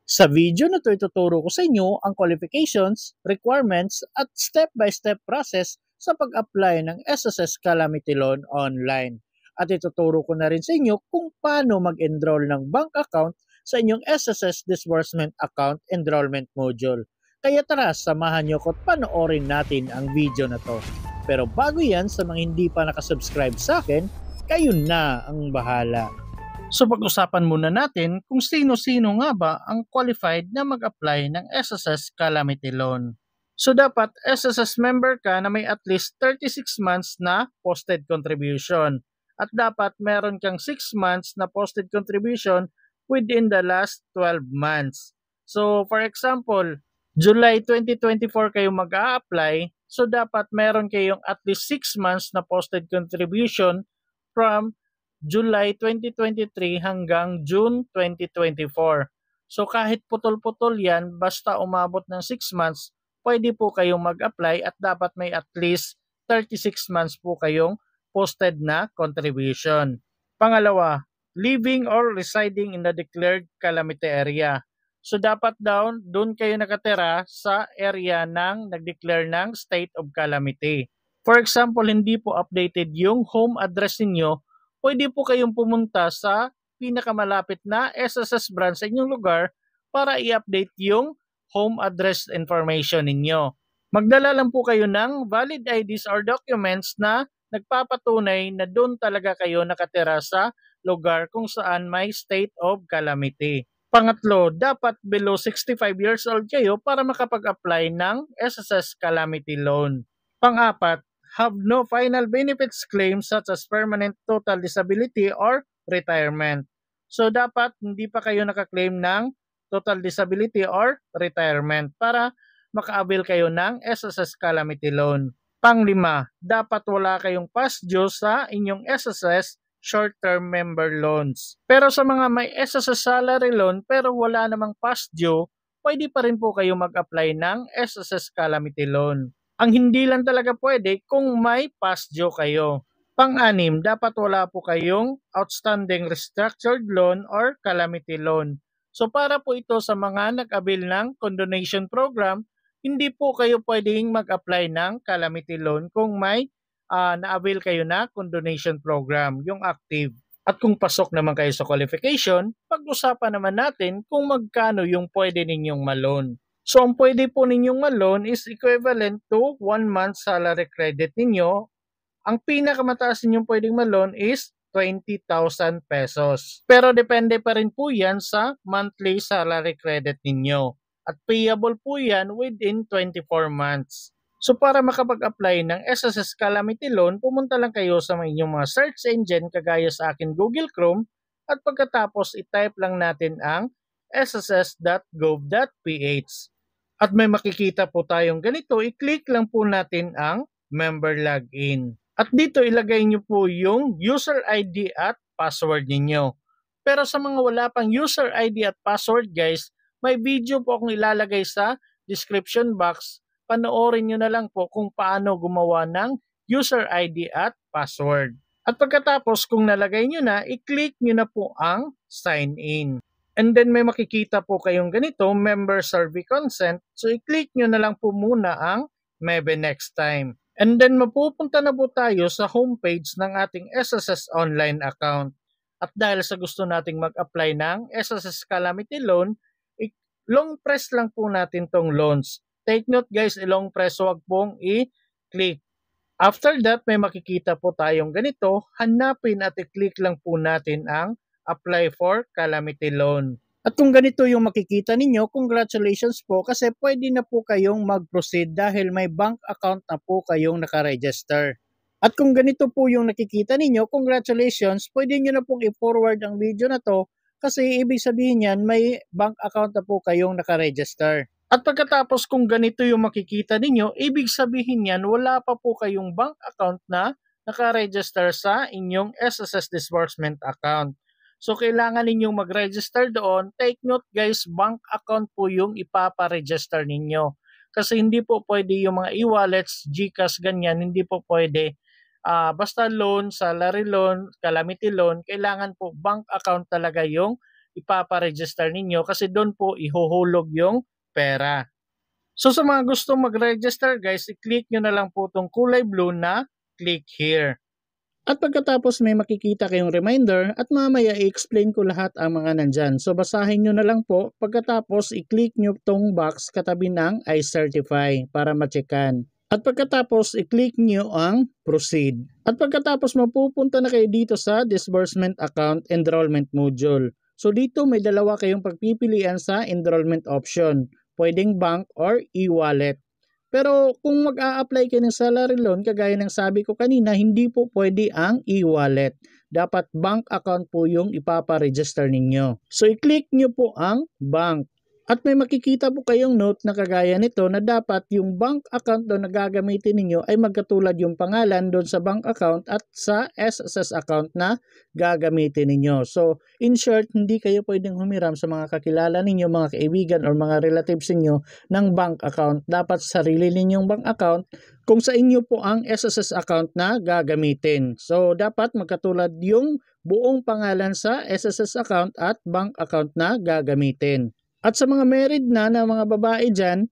Sa video na to, ituturo ko sa inyo ang qualifications, requirements, at step-by-step process sa pag-apply ng SSS Calamity Loan online. At ituturo ko na rin sa inyo kung paano mag-enroll ng bank account sa inyong SSS Disbursement Account Enrollment Module. Kaya tara, samahan nyo ko at panoorin natin ang video na to. Pero bago yan, sa mga hindi pa nakasubscribe sa akin, kayo na ang bahala. So pag-usapan muna natin kung sino-sino nga ba ang qualified na mag-apply ng SSS Calamity Loan. So dapat SSS member ka na may at least 36 months na posted contribution at dapat meron kang 6 months na posted contribution within the last 12 months. So for example, July 2024 kayo mag-a-apply, so dapat meron kayong at least 6 months na posted contribution from July 2023 hanggang June 2024. So kahit putol-putol yan, basta umabot ng 6 months, pwede po kayong mag-apply at dapat may at least 36 months po kayong posted na contribution. Pangalawa, living or residing in the declared calamity area. So dapat daw doon kayo nakatira sa area ng nag-declare ng state of calamity. For example, hindi po updated yung home address niyo, pwede po kayong pumunta sa pinakamalapit na SSS branch sa inyong lugar para i-update yung home address information ninyo. Magdala lang po kayo ng valid IDs or documents na nagpapatunay na doon talaga kayo nakatira sa lugar kung saan may state of calamity. Pangatlo, dapat below 65 years old kayo para makapag-apply ng SSS Calamity Loan. Pang-apat, have no final benefits claim such as permanent total disability or retirement. So dapat hindi pa kayo nakaklaim ng total disability or retirement para maka-avail kayo ng SSS Calamity Loan. Panglima, dapat wala kayong past due sa inyong SSS short-term member loans. Pero sa mga may SSS salary loan pero wala namang past due, pwede pa rin po kayo mag-apply ng SSS Calamity Loan. Ang hindi lang talaga pwede kung may past due kayo. Pang-anim, dapat wala po kayong outstanding restructured loan or calamity loan. So para po ito sa mga nag-avail ng condonation program, hindi po kayo pwedeng mag-apply ng calamity loan kung may na-avail kayo na condonation program, yung active. At kung pasok naman kayo sa qualification, pag-usapan naman natin kung magkano yung pwede ninyong ma-loan. So, ang pwede po ninyong ma-loan is equivalent to 1 month salary credit ninyo. Ang pinakamataas ninyong pwedeng ma-loan is 20,000 pesos. Pero depende pa rin po yan sa monthly salary credit ninyo. At payable po yan within 24 months. So, para makapag-apply ng SSS Calamity Loan, pumunta lang kayo sa inyong mga search engine kagaya sa akin Google Chrome at pagkatapos i-type lang natin ang sss.gov.ph. At may makikita po tayong ganito, i-click lang po natin ang member login. At dito ilagay nyo po yung user ID at password ninyo. Pero sa mga wala pang user ID at password guys, may video po akong ilalagay sa description box. Panoorin nyo na lang po kung paano gumawa ng user ID at password. At pagkatapos kung nalagay nyo na, i-click nyo na po ang sign in. And then may makikita po kayong ganito, member survey consent. So i-click nyo na lang po muna ang maybe next time. And then mapupunta na po tayo sa homepage ng ating SSS online account. At dahil sa gusto nating mag-apply ng SSS Calamity Loan, long press lang po natin tong loans. Take note guys, long press, huwag pong i-click. After that, may makikita po tayong ganito. Hanapin at i-click lang po natin ang apply for calamity loan. At kung ganito yung makikita ninyo, congratulations po kasi pwede na po kayong mag-proceed dahil may bank account na po kayong nakaregister. At kung ganito po yung nakikita ninyo, congratulations, pwede nyo na pong i-forward ang video na to kasi ibig sabihin yan may bank account na po kayong nakaregister. At pagkatapos kung ganito yung makikita ninyo, ibig sabihin yan wala pa po kayong bank account na nakaregister sa inyong SSS Disbursement Account. So, kailangan ninyong mag-register doon. Take note guys, bank account po yung ipapa-register ninyo. Kasi hindi po pwede yung mga e-wallets, GCash, ganyan, hindi po pwede. Basta loan, salary loan, calamity loan, kailangan po bank account talaga yung ipaparegister ninyo kasi doon po ihuhulog yung pera. So sa mga gustong mag-register guys, i-click nyo na lang po itong kulay blue na click here. At pagkatapos may makikita kayong reminder at mamaya i-explain ko lahat ang mga nandyan. So basahin nyo na lang po. Pagkatapos i-click nyo itong box katabi ng I certify para ma-checkan. At pagkatapos i-click nyo ang proceed. At pagkatapos mapupunta na kayo dito sa disbursement account enrollment module. So dito may dalawa kayong pagpipilian sa enrollment option. Pwedeng bank or e-wallet. Pero kung mag-a-apply kayo ng salary loan, kagaya ng sabi ko kanina, hindi po pwede ang e-wallet. Dapat bank account po yung ipaparegister ninyo. So i-click nyo po ang bank. At may makikita po kayong note na kagaya nito na dapat yung bank account doon na gagamitin ninyo ay magkatulad yung pangalan doon sa bank account at sa SSS account na gagamitin ninyo. So in short, hindi kayo pwedeng humiram sa mga kakilala ninyo, mga kaibigan or mga relatives ninyo ng bank account. Dapat sarili ninyong bank account kung sa inyo po ang SSS account na gagamitin. So dapat magkatulad yung buong pangalan sa SSS account at bank account na gagamitin. At sa mga married na mga babae dyan,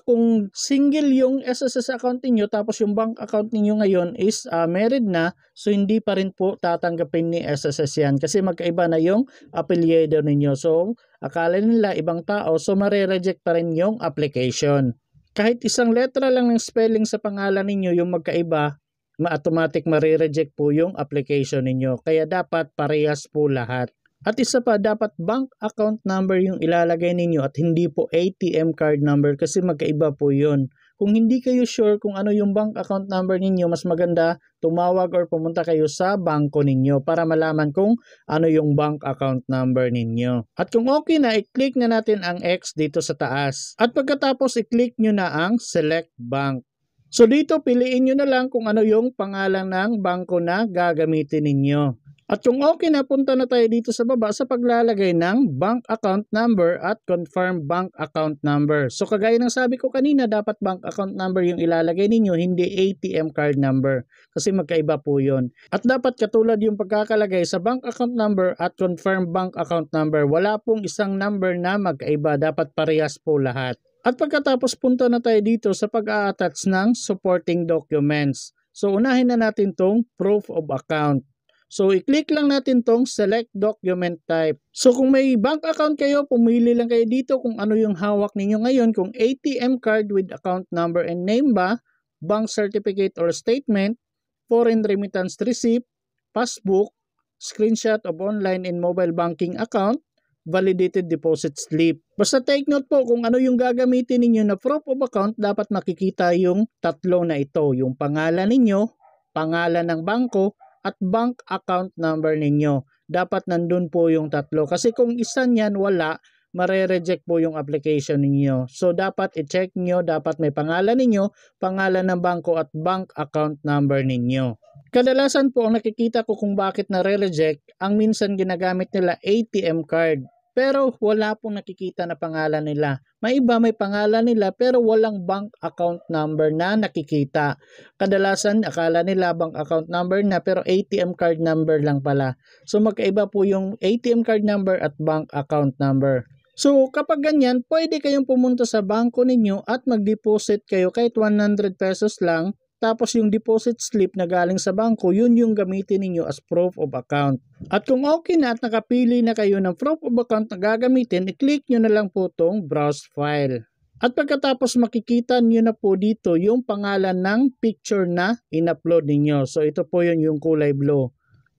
kung single yung SSS account niyo tapos yung bank account niyo ngayon is married na, so hindi pa rin po tatanggapin ni SSS yan kasi magkaiba na yung apelyido ninyo. So akala nila ibang tao, so mare-reject pa rin yung application. Kahit isang letra lang ng spelling sa pangalan ninyo yung magkaiba, automatic mare-reject po yung application ninyo. Kaya dapat parehas po lahat. At isa pa, dapat bank account number yung ilalagay ninyo at hindi po ATM card number kasi magkaiba po yun. Kung hindi kayo sure kung ano yung bank account number ninyo, mas maganda tumawag or pumunta kayo sa bangko ninyo para malaman kung ano yung bank account number ninyo. At kung okay na, i-click na natin ang X dito sa taas. At pagkatapos, i-click nyo na ang Select Bank. So dito, piliin nyo na lang kung ano yung pangalan ng bangko na gagamitin ninyo. At kung okay na, punta na tayo dito sa baba sa paglalagay ng bank account number at confirm bank account number. So kagaya ng sabi ko kanina, dapat bank account number yung ilalagay ninyo, hindi ATM card number. Kasi magkaiba po yun. At dapat katulad yung pagkakalagay sa bank account number at confirm bank account number. Wala pong isang number na magkaiba. Dapat parehas po lahat. At pagkatapos punta na tayo dito sa pag-a-attach ng supporting documents. So unahin na natin tong proof of account. So, i-click lang natin tong select document type. So, kung may bank account kayo, pumili lang kayo dito kung ano yung hawak ninyo ngayon. Kung ATM card with account number and name ba, bank certificate or statement, foreign remittance receipt, passbook, screenshot of online and mobile banking account, validated deposit slip. Basta take note po kung ano yung gagamitin ninyo na proof of account, dapat makikita yung tatlo na ito. Yung pangalan ninyo, pangalan ng bangko, at bank account number ninyo. Dapat nandun po yung tatlo. Kasi kung isa niyan wala, mare-reject po yung application ninyo. So dapat i-check nyo, dapat may pangalan ninyo, pangalan ng bangko at bank account number ninyo. Kadalasan po ang nakikita ko kung bakit nare-reject, ang minsan ginagamit nila ATM card. Pero wala pong nakikita na pangalan nila. May iba may pangalan nila pero walang bank account number na nakikita. Kadalasan akala nila bank account number na pero ATM card number lang pala. So magkaiba po yung ATM card number at bank account number. So kapag ganyan, pwede kayong pumunta sa bangko ninyo at mag-deposit kayo kahit 100 pesos lang. Tapos yung deposit slip na galing sa bangko, yun yung gamitin ninyo as proof of account. At kung okay na at nakapili na kayo ng proof of account na gagamitin, i-click nyo na lang po itong browse file. At pagkatapos makikita nyo na po dito yung pangalan ng picture na in-upload ninyo. So ito po yun yung kulay blue.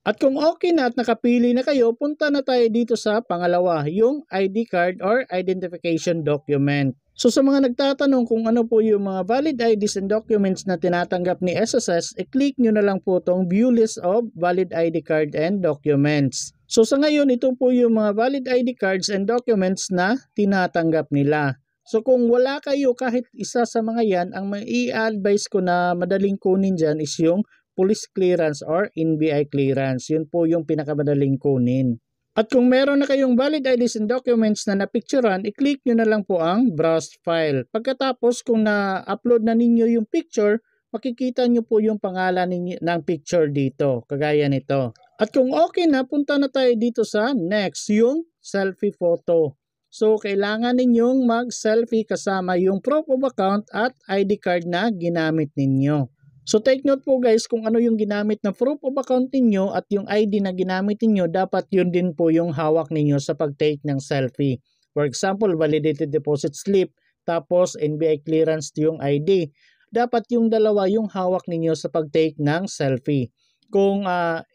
At kung okay na at nakapili na kayo, punta na tayo dito sa pangalawa, yung ID card or identification document. So sa mga nagtatanong kung ano po yung mga valid IDs and documents na tinatanggap ni SSS, i-click nyo na lang po itong view list of valid ID card and documents. So sa ngayon, ito po yung mga valid ID cards and documents na tinatanggap nila. So kung wala kayo kahit isa sa mga yan, ang i-advise ko na madaling kunin dyan is yung police clearance or NBI clearance. Yun po yung pinakamadaling kunin. At kung meron na kayong valid IDs and documents na napicturean, i-click nyo na lang po ang browse file. Pagkatapos kung na-upload na ninyo yung picture, makikita nyo po yung pangalan ng picture dito, kagaya nito. At kung okay na, punta na tayo dito sa next, yung selfie photo. So, kailangan ninyong mag-selfie kasama yung proof of account at ID card na ginamit ninyo. So, take note po guys kung ano yung ginamit na proof of account ninyo at yung ID na ginamit ninyo, dapat yun din po yung hawak ninyo sa pag-take ng selfie. For example, validated deposit slip, tapos NBI clearance yung ID. Dapat yung dalawa yung hawak ninyo sa pag-take ng selfie. Kung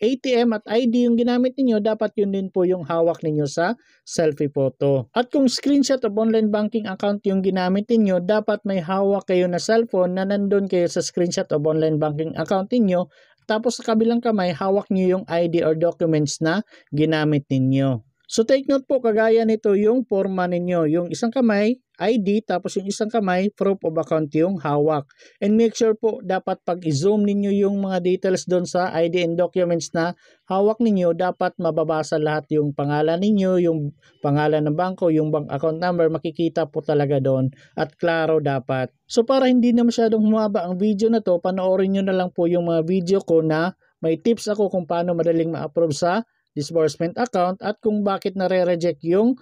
ATM at ID yung ginamit ninyo, dapat yun din po yung hawak ninyo sa selfie photo. At kung screenshot of online banking account yung ginamit ninyo, dapat may hawak kayo na cellphone na nandun kayo sa screenshot of online banking account ninyo. Tapos sa kabilang kamay, hawak nyo yung ID or documents na ginamit ninyo. So take note po, kagaya nito yung forma ninyo. Yung isang kamay, ID, tapos yung isang kamay, proof of account yung hawak. And make sure po, dapat pag i-zoom ninyo yung mga details doon sa ID and documents na hawak ninyo, dapat mababasa lahat yung pangalan ninyo, yung pangalan ng bangko, yung bank account number, makikita po talaga doon at klaro dapat. So para hindi na masyadong humaba ang video na to, panoorin nyo na lang po yung mga video ko na may tips ako kung paano madaling ma-approve sa disbursement account at kung bakit nare-reject yung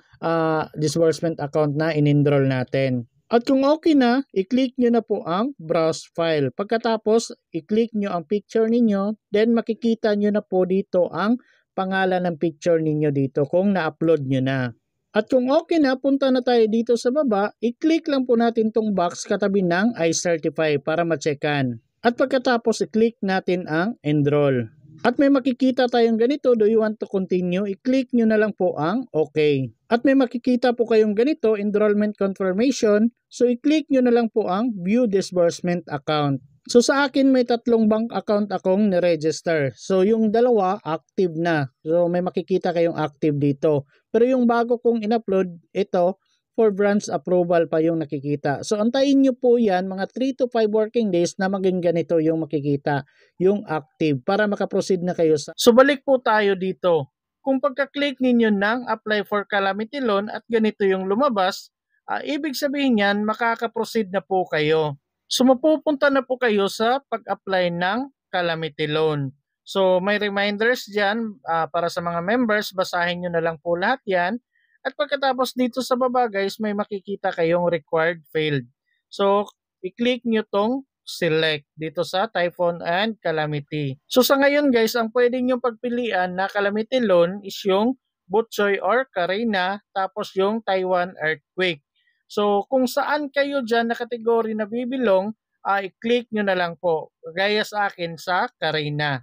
disbursement account na in-enroll natin. At kung okay na, i-click nyo na po ang browse file. Pagkatapos, i-click nyo ang picture ninyo, then makikita nyo na po dito ang pangalan ng picture ninyo dito kung na-upload nyo na. At kung okay na, punta na tayo dito sa baba, i-click lang po natin tong box katabi ng I certify para ma-checkan. At pagkatapos, i-click natin ang enroll. At may makikita tayong ganito, do you want to continue? I-click nyo na lang po ang okay. At may makikita po kayong ganito, enrollment confirmation. So i-click nyo na lang po ang view disbursement account. So sa akin may 3 bank account akong niregister. So yung dalawa active na. So may makikita kayong active dito. Pero yung bago kong in-upload, ito, for branch approval pa yung nakikita. So antayin nyo po yan, mga 3 to 5 working days na maging ganito yung makikita, yung active, para makaproceed na kayo sa... So balik po tayo dito. Kung pagka-click ninyo ng apply for calamity loan at ganito yung lumabas, ibig sabihin yan, makaka-proceed na po kayo. So mapupunta na po kayo sa pag-apply ng calamity loan. So may reminders dyan para sa mga members, basahin nyo na lang po lahat yan. At pagkatapos dito sa baba guys, may makikita kayong required failed. So, i-click nyo tong select dito sa typhoon and calamity. So sa ngayon guys, ang pwede nyo pagpilian na calamity loan is yung Butchoy or Carina, tapos yung Taiwan earthquake. So kung saan kayo dyan na kategory na bibilong, i-click nyo na lang po. Gaya sa akin sa Carina.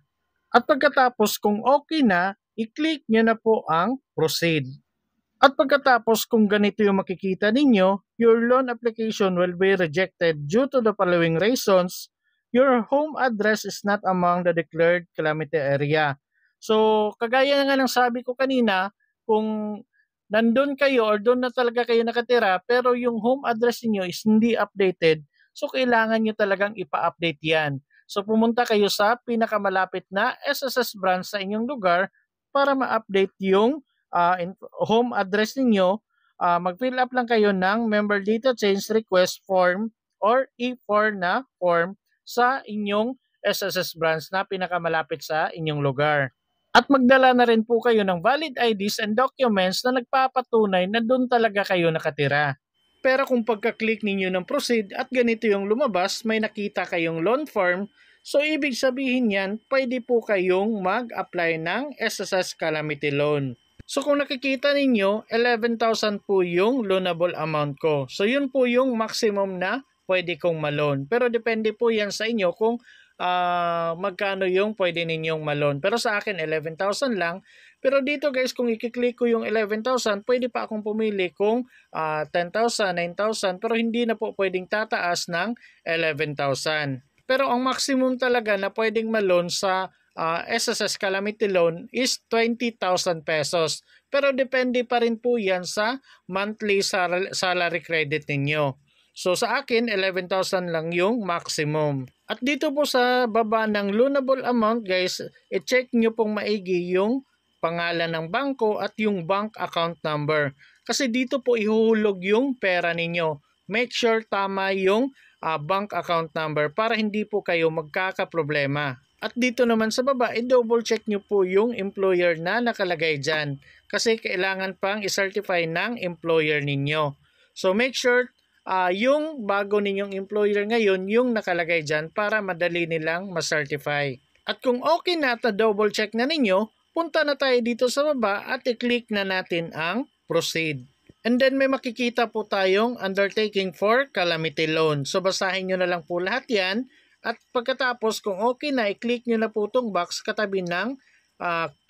At pagkatapos kung okay na, i-click nyo na po ang proceed. At pagkatapos kung ganito yung makikita ninyo, your loan application will be rejected due to the following reasons. Your home address is not among the declared calamity area. So, kagaya nga ng sabi ko kanina, kung nandun kayo or doon na talaga kayo nakatira, pero yung home address niyo is hindi updated, so kailangan nyo talagang ipa-update yan. So, pumunta kayo sa pinakamalapit na SSS branch sa inyong lugar para ma-update yung home address ninyo. Mag-fill up lang kayo ng member data change request form or E4 na form sa inyong SSS branch na pinakamalapit sa inyong lugar. At magdala na rin po kayo ng valid IDs and documents na nagpapatunay na doon talaga kayo nakatira. Pero kung pagka-click ninyo ng proceed at ganito yung lumabas, may nakita kayong loan form, so ibig sabihin yan, pwede po kayong mag-apply ng SSS Calamity Loan. So kung nakikita ninyo, 11,000 po yung loanable amount ko. So yun po yung maximum na pwede kong ma-loan. Pero depende po yan sa inyo kung magkano yung pwede ninyong ma-loan. Pero sa akin, 11,000 lang. Pero dito guys, kung i-click ko yung 11,000, pwede pa akong pumili kung 10,000, 9,000. Pero hindi na po pwedeng tataas ng 11,000. Pero ang maximum talaga na pwedeng ma-loan sa SSS Calamity Loan is 20,000 pesos. Pero depende pa rin po yan sa monthly salary credit ninyo. So sa akin, 11,000 lang yung maximum. At dito po sa baba ng loanable amount guys, i-check nyo pong maigi yung pangalan ng bangko at yung bank account number. Kasi dito po ihuhulog yung pera ninyo. Make sure tama yung bank account number para hindi po kayo magkakaproblema. At dito naman sa baba, i-double check nyo po yung employer na nakalagay dyan. kasi kailangan pang i-certify ng employer ninyo. So make sure yung bago ninyong employer ngayon yung nakalagay dyan para madali nilang ma-certify. At kung okay na at double check na ninyo, punta na tayo dito sa baba at i-click na natin ang proceed. And then may makikita po tayong undertaking for calamity loan. So basahin nyo na lang po lahat yan. At pagkatapos kung okay na, i-click nyo na po itong box katabi ng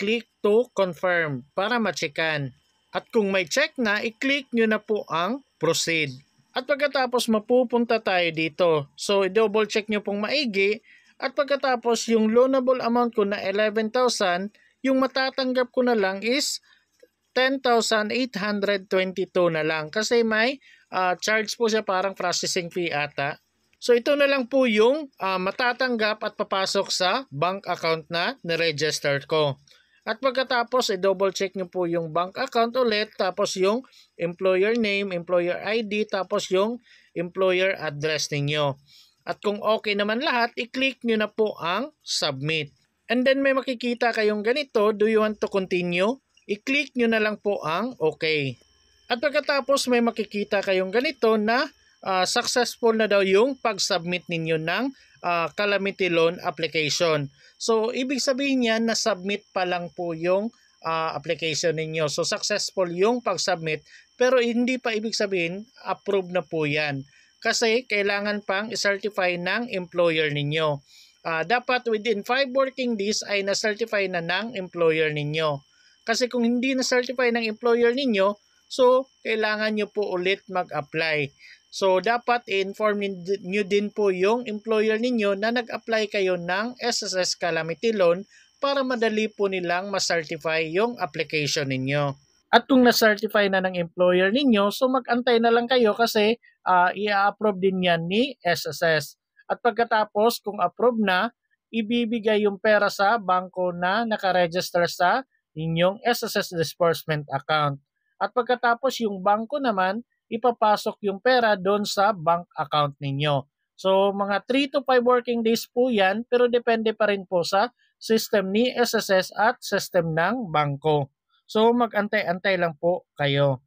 click to confirm para ma-checkan. At kung may check na, i-click nyo na po ang proceed. At pagkatapos mapupunta tayo dito. So i-double check nyo pong maigi. At pagkatapos yung loanable amount ko na 11,000, yung matatanggap ko na lang is 10,822 na lang kasi may charge po siya parang processing fee ata. So ito na lang po yung matatanggap at papasok sa bank account na niregister ko. At pagkatapos i-double check nyo po yung bank account ulit, tapos yung employer name, employer ID, tapos yung employer address ninyo. At kung okay naman lahat, i-click nyo na po ang submit. And then may makikita kayong ganito, do you want to continue? I-click nyo na lang po ang okay. At pagkatapos may makikita kayong ganito na successful na daw yung pag-submit ninyo ng calamity loan application. So, ibig sabihin yan na submit pa lang po yung application ninyo. So, successful yung pag-submit pero hindi pa ibig sabihin approve na po yan. Kasi kailangan pang i-certify ng employer ninyo. Dapat within 5 working days ay na-certify na ng employer ninyo. Kasi kung hindi na-certify ng employer ninyo, so kailangan nyo po ulit mag-apply. So dapat i-inform nyo din po yung employer ninyo na nag-apply kayo ng SSS Calamity Loan para madali po nilang ma-certify yung application ninyo. At kung na-certify na ng employer ninyo, so mag-antay na lang kayo kasi i-approve din yan ni SSS. At pagkatapos kung approve na, ibibigay yung pera sa bangko na nakaregister sa inyong SSS disbursement account. At pagkatapos yung bangko naman, ipapasok yung pera doon sa bank account ninyo. So mga 3 to 5 working days po yan, pero depende pa rin po sa system ni SSS at system ng bangko. So mag-antay-antay lang po kayo.